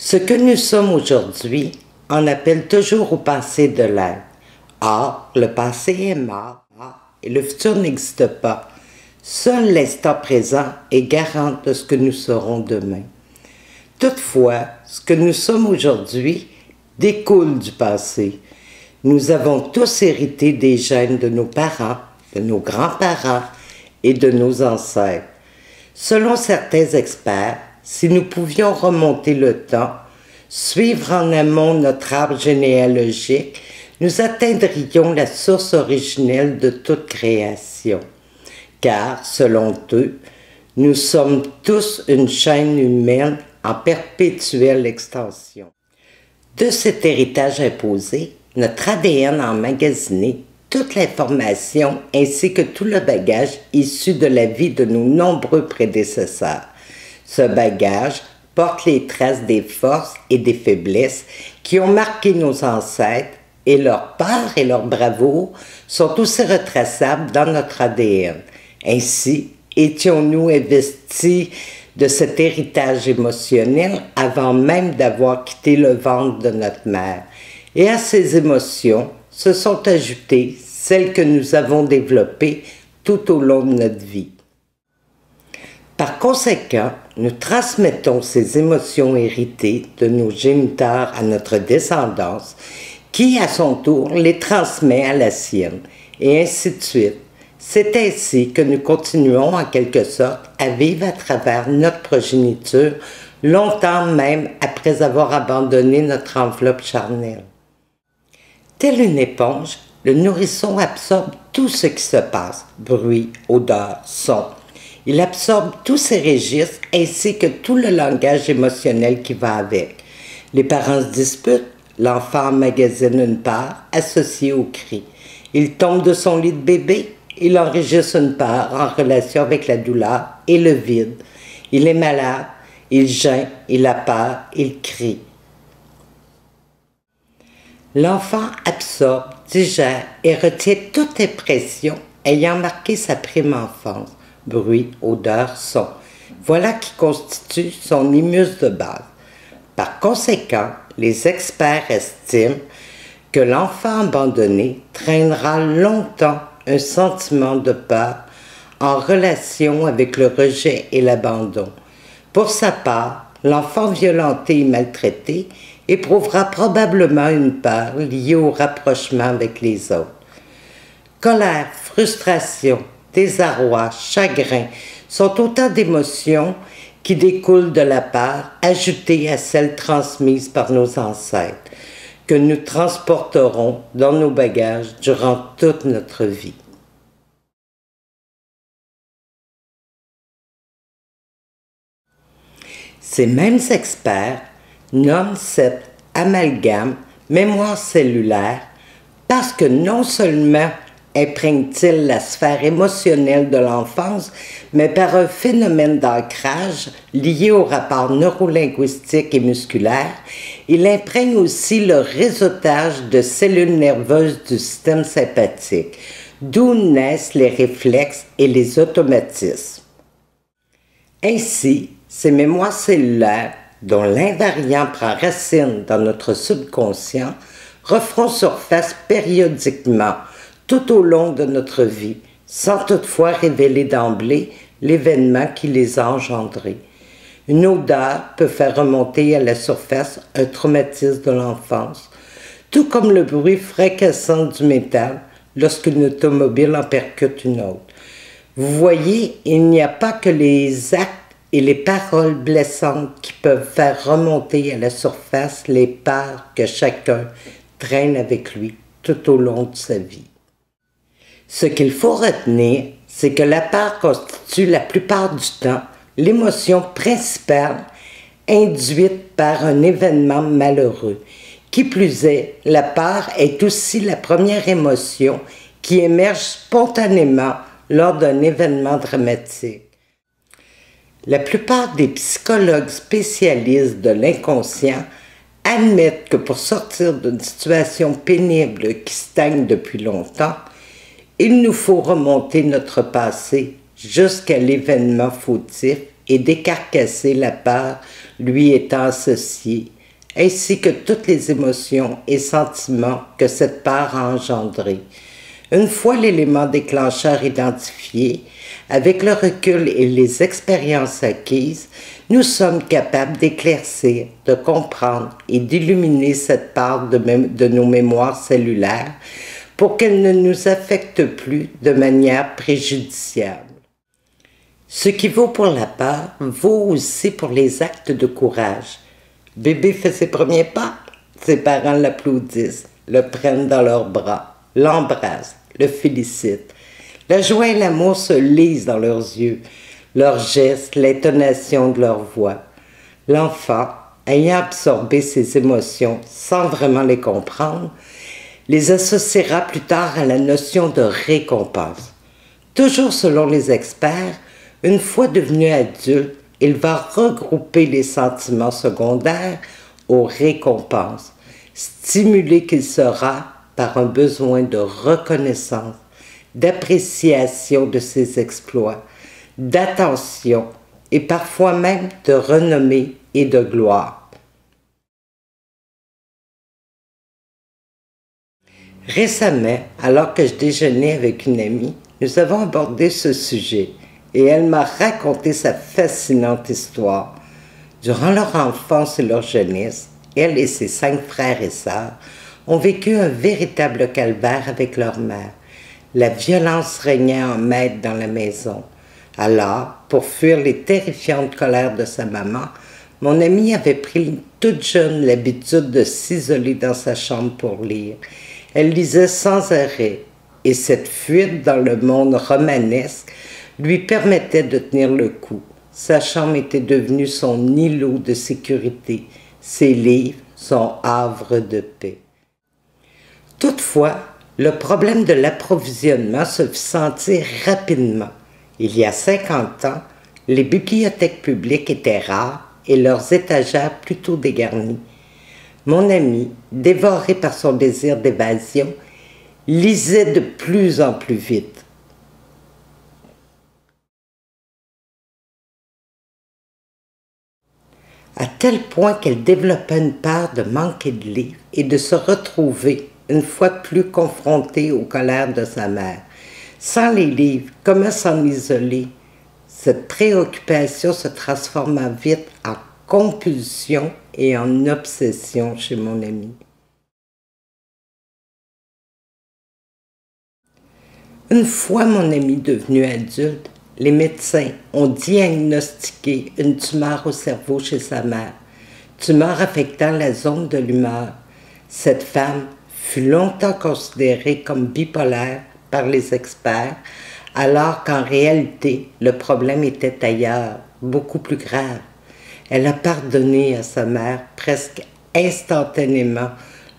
Ce que nous sommes aujourd'hui en appelle toujours au passé de l'être. Or, le passé est mort et le futur n'existe pas. Seul l'instant présent est garant de ce que nous serons demain. Toutefois, ce que nous sommes aujourd'hui découle du passé. Nous avons tous hérité des gènes de nos parents, de nos grands-parents et de nos ancêtres. Selon certains experts, si nous pouvions remonter le temps, suivre en amont notre arbre généalogique, nous atteindrions la source originelle de toute création. Car, selon eux, nous sommes tous une chaîne humaine en perpétuelle extension. De cet héritage imposé, notre ADN a emmagasiné toute l'information ainsi que tout le bagage issu de la vie de nos nombreux prédécesseurs. Ce bagage porte les traces des forces et des faiblesses qui ont marqué nos ancêtres et leur part et leur bravoure sont aussi retraçables dans notre ADN. Ainsi, étions-nous investis de cet héritage émotionnel avant même d'avoir quitté le ventre de notre mère. Et à ces émotions se sont ajoutées celles que nous avons développées tout au long de notre vie. Par conséquent, nous transmettons ces émotions héritées de nos géniteurs à notre descendance, qui, à son tour, les transmet à la sienne, et ainsi de suite. C'est ainsi que nous continuons, en quelque sorte, à vivre à travers notre progéniture, longtemps même après avoir abandonné notre enveloppe charnelle. Tel une éponge, le nourrisson absorbe tout ce qui se passe, bruit, odeur, son. Il absorbe tous ces registres ainsi que tout le langage émotionnel qui va avec. Les parents se disputent, l'enfant emmagasine une part associée au cri. Il tombe de son lit de bébé, il enregistre une part en relation avec la douleur et le vide. Il est malade, il geint, il a peur, il crie. L'enfant absorbe, digère et retient toute impression ayant marqué sa prime enfance. Bruit, odeur, son. Voilà qui constitue son humus de base. Par conséquent, les experts estiment que l'enfant abandonné traînera longtemps un sentiment de peur en relation avec le rejet et l'abandon. Pour sa part, l'enfant violenté et maltraité éprouvera probablement une peur liée au rapprochement avec les autres. Colère, frustration, désarroi, chagrin sont autant d'émotions qui découlent de la peur ajoutée à celles transmises par nos ancêtres, que nous transporterons dans nos bagages durant toute notre vie. Ces mêmes experts nomment cet amalgame mémoire cellulaire parce que non seulement imprègne-t-il la sphère émotionnelle de l'enfance, mais par un phénomène d'ancrage lié au rapport neurolinguistique et musculaire, il imprègne aussi le réseautage de cellules nerveuses du système sympathique, d'où naissent les réflexes et les automatismes. Ainsi, ces mémoires cellulaires, dont l'invariant prend racine dans notre subconscient, referont surface périodiquement tout au long de notre vie, sans toutefois révéler d'emblée l'événement qui les a engendrés. Une odeur peut faire remonter à la surface un traumatisme de l'enfance, tout comme le bruit fracassant du métal lorsqu'une automobile en percute une autre. Vous voyez, il n'y a pas que les actes et les paroles blessantes qui peuvent faire remonter à la surface les parts que chacun traîne avec lui tout au long de sa vie. Ce qu'il faut retenir, c'est que la peur constitue la plupart du temps l'émotion principale induite par un événement malheureux. Qui plus est, la peur est aussi la première émotion qui émerge spontanément lors d'un événement dramatique. La plupart des psychologues spécialistes de l'inconscient admettent que pour sortir d'une situation pénible qui stagne depuis longtemps, il nous faut remonter notre passé jusqu'à l'événement fautif et décarcasser la peur lui étant associée ainsi que toutes les émotions et sentiments que cette part a engendrés. Une fois l'élément déclencheur identifié, avec le recul et les expériences acquises, nous sommes capables d'éclaircir, de comprendre et d'illuminer cette part de nos mémoires cellulaires pour qu'elle ne nous affecte plus de manière préjudiciable. Ce qui vaut pour la peur vaut aussi pour les actes de courage. Bébé fait ses premiers pas, ses parents l'applaudissent, le prennent dans leurs bras, l'embrassent, le félicitent. La joie et l'amour se lisent dans leurs yeux, leurs gestes, l'intonation de leur voix. L'enfant, ayant absorbé ces émotions sans vraiment les comprendre, les associera plus tard à la notion de récompense. Toujours selon les experts, une fois devenu adulte, il va regrouper les sentiments secondaires aux récompenses, stimulé qu'il sera par un besoin de reconnaissance, d'appréciation de ses exploits, d'attention et parfois même de renommée et de gloire. Récemment, alors que je déjeunais avec une amie, nous avons abordé ce sujet et elle m'a raconté sa fascinante histoire. Durant leur enfance et leur jeunesse, elle et ses 5 frères et sœurs ont vécu un véritable calvaire avec leur mère. La violence régnait en maître dans la maison. Alors, pour fuir les terrifiantes colères de sa maman, mon amie avait pris toute jeune l'habitude de s'isoler dans sa chambre pour lire. Elle lisait sans arrêt, et cette fuite dans le monde romanesque lui permettait de tenir le coup. Sa chambre était devenue son îlot de sécurité, ses livres son havre de paix. Toutefois, le problème de l'approvisionnement se fit sentir rapidement. Il y a 50 ans, les bibliothèques publiques étaient rares et leurs étagères plutôt dégarnies. Mon ami, dévoré par son désir d'évasion, lisait de plus en plus vite. À tel point qu'elle développa une peur de manquer de livres et de se retrouver une fois de plus confrontée aux colères de sa mère. Sans les livres, comment s'en isoler? Cette préoccupation se transforma vite en compulsion et en obsession chez mon ami. Une fois mon ami devenu adulte, les médecins ont diagnostiqué une tumeur au cerveau chez sa mère, tumeur affectant la zone de l'humeur. Cette femme fut longtemps considérée comme bipolaire par les experts, alors qu'en réalité, le problème était ailleurs, beaucoup plus grave. Elle a pardonné à sa mère presque instantanément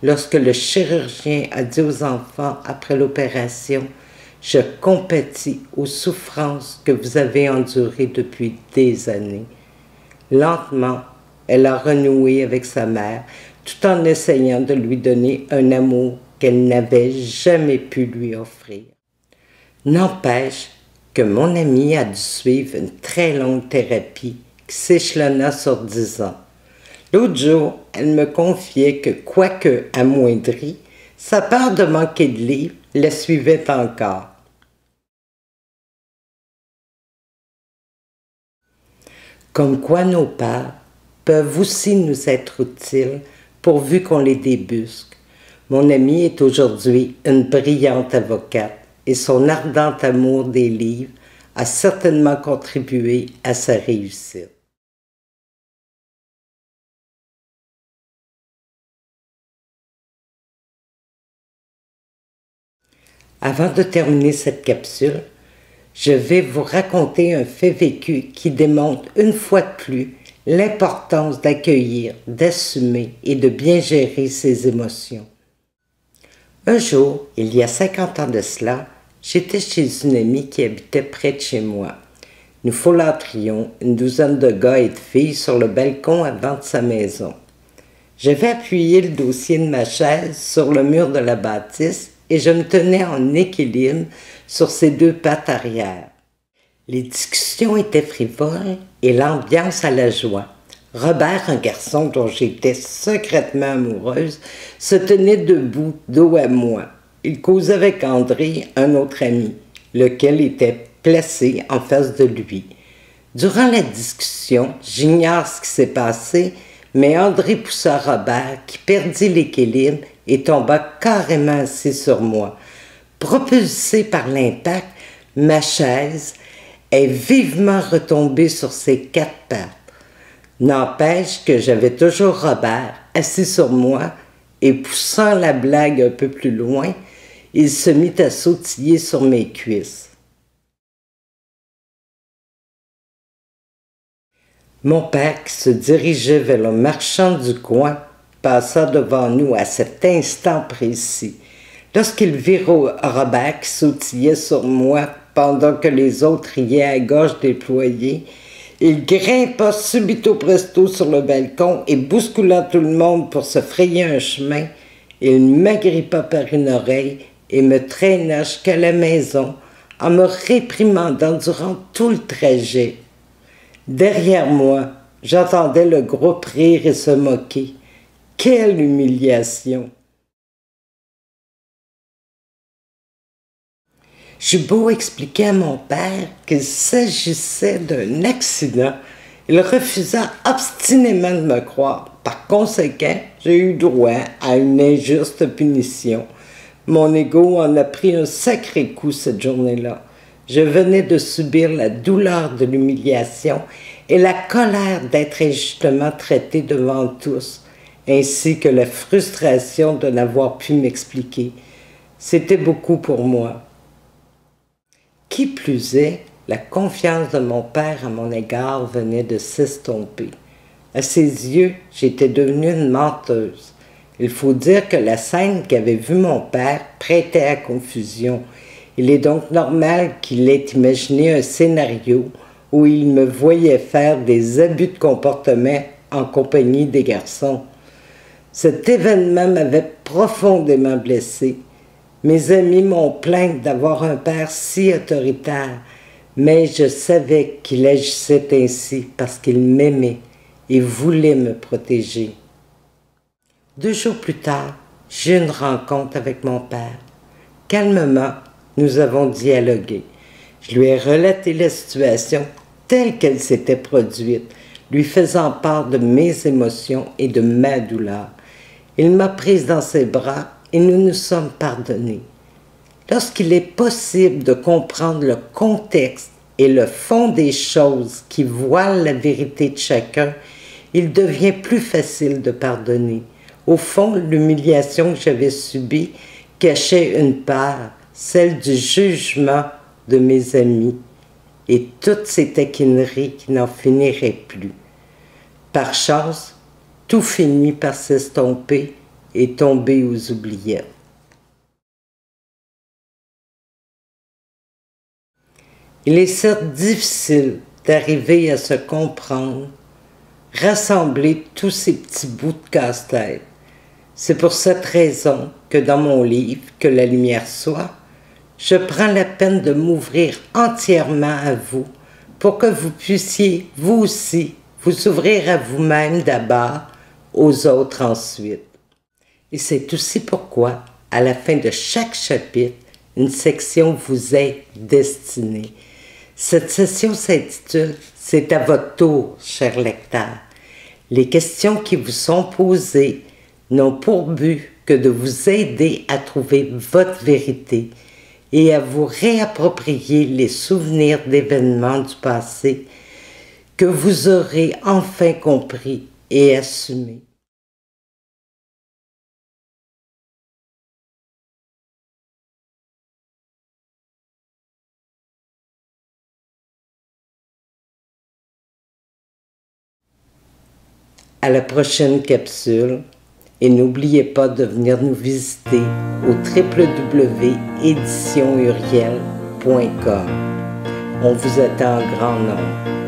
lorsque le chirurgien a dit aux enfants après l'opération « Je compatis aux souffrances que vous avez endurées depuis des années. » Lentement, elle a renoué avec sa mère tout en essayant de lui donner un amour qu'elle n'avait jamais pu lui offrir. N'empêche que mon amie a dû suivre une très longue thérapie qui s'échelonna sur 10 ans. L'autre jour, elle me confiait que, quoique amoindrie, sa peur de manquer de livres la suivait encore. Comme quoi nos peurs peuvent aussi nous être utiles pourvu qu'on les débusque. Mon amie est aujourd'hui une brillante avocate et son ardent amour des livres a certainement contribué à sa réussite. Avant de terminer cette capsule, je vais vous raconter un fait vécu qui démontre une fois de plus l'importance d'accueillir, d'assumer et de bien gérer ses émotions. Un jour, il y a 50 ans de cela, j'étais chez une amie qui habitait près de chez moi. Nous folâtrions, une douzaine de gars et de filles, sur le balcon avant de sa maison. J'avais appuyé le dossier de ma chaise sur le mur de la bâtisse et je me tenais en équilibre sur ses 2 pattes arrière. Les discussions étaient frivoles et l'ambiance à la joie. Robert, un garçon dont j'étais secrètement amoureuse, se tenait debout, dos à moi. Il causait avec André, un autre ami, lequel était placé en face de lui. Durant la discussion, j'ignore ce qui s'est passé, mais André poussa Robert, qui perdit l'équilibre et tomba carrément assis sur moi. Propulsé par l'impact, ma chaise est vivement retombée sur ses 4 pattes. N'empêche que j'avais toujours Robert assis sur moi et poussant la blague un peu plus loin, il se mit à sautiller sur mes cuisses. Mon père, qui se dirigeait vers le marchand du coin, passa devant nous à cet instant précis. Lorsqu'il vit Robert qui sautillait sur moi pendant que les autres riaient à gorge déployée, il grimpa subito presto sur le balcon et bousculant tout le monde pour se frayer un chemin, il m'agrippa par une oreille et me traîna jusqu'à la maison en me réprimandant durant tout le trajet. Derrière moi, j'entendais le groupe rire et se moquer. Quelle humiliation! J'eus beau expliquer à mon père qu'il s'agissait d'un accident, il refusa obstinément de me croire. Par conséquent, j'ai eu droit à une injuste punition. Mon ego en a pris un sacré coup cette journée-là. Je venais de subir la douleur de l'humiliation et la colère d'être injustement traité devant tous, ainsi que la frustration de n'avoir pu m'expliquer. C'était beaucoup pour moi. Qui plus est, la confiance de mon père à mon égard venait de s'estomper. À ses yeux, j'étais devenue une menteuse. Il faut dire que la scène qu'avait vue mon père prêtait à confusion. Il est donc normal qu'il ait imaginé un scénario où il me voyait faire des abus de comportement en compagnie des garçons. Cet événement m'avait profondément blessée. Mes amis m'ont plaint d'avoir un père si autoritaire, mais je savais qu'il agissait ainsi parce qu'il m'aimait et voulait me protéger. 2 jours plus tard, j'ai eu une rencontre avec mon père. Calmement, nous avons dialogué. Je lui ai relaté la situation telle qu'elle s'était produite, lui faisant part de mes émotions et de ma douleur. Il m'a prise dans ses bras et nous nous sommes pardonnés. Lorsqu'il est possible de comprendre le contexte et le fond des choses qui voilent la vérité de chacun, il devient plus facile de pardonner. Au fond, l'humiliation que j'avais subie cachait une part, celle du jugement de mes amis, et toutes ces taquineries qui n'en finiraient plus. Par chance, tout finit par s'estomper et tomber aux oubliettes. Il est certes difficile d'arriver à se comprendre, rassembler tous ces petits bouts de casse-tête. C'est pour cette raison que dans mon livre « Que la lumière soit », je prends la peine de m'ouvrir entièrement à vous pour que vous puissiez, vous aussi, vous ouvrir à vous-même d'abord, aux autres ensuite. Et c'est aussi pourquoi, à la fin de chaque chapitre, une section vous est destinée. Cette session s'intitule « C'est à votre tour, cher lecteur ». Les questions qui vous sont posées n'ont pour but que de vous aider à trouver votre vérité et à vous réapproprier les souvenirs d'événements du passé que vous aurez enfin compris et assumés. À la prochaine capsule et n'oubliez pas de venir nous visiter au www.éditionuriel.com. On vous attend en grand nombre.